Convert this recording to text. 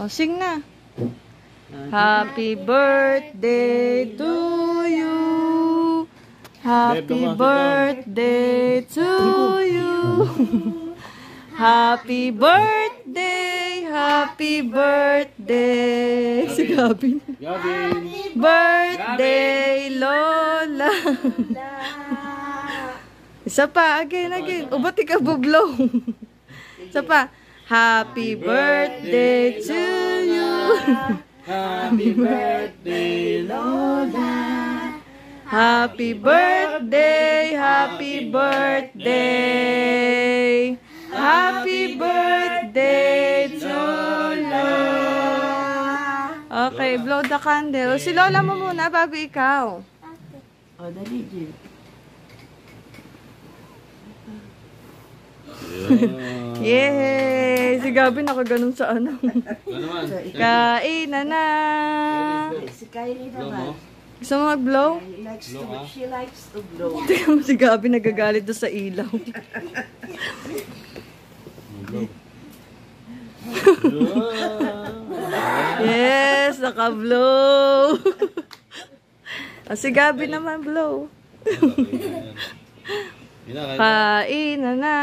Oh, sing na. Happy birthday to you. Happy birthday to you. Happy birthday, happy birthday. Si Gabin. Birthday, Lola. Isa pa, again. O, ba't ikaw bublow? Isa pa. Happy birthday to you. Happy birthday, Lola. Happy birthday, happy birthday. Happy birthday to Lola. Okay, blow the candle. Si Lola mo muna, babi ikaw. O, dali, Jill. Yay! Si Gabi nakaganon sa ano. Kain na. Si Kylie naman. Gusto mo mag-blow? She likes to blow. Tingnan mo si Gabi nagagalit doon sa ilaw. Yes, naka-blow. Si Gabi naman blow. Kain na.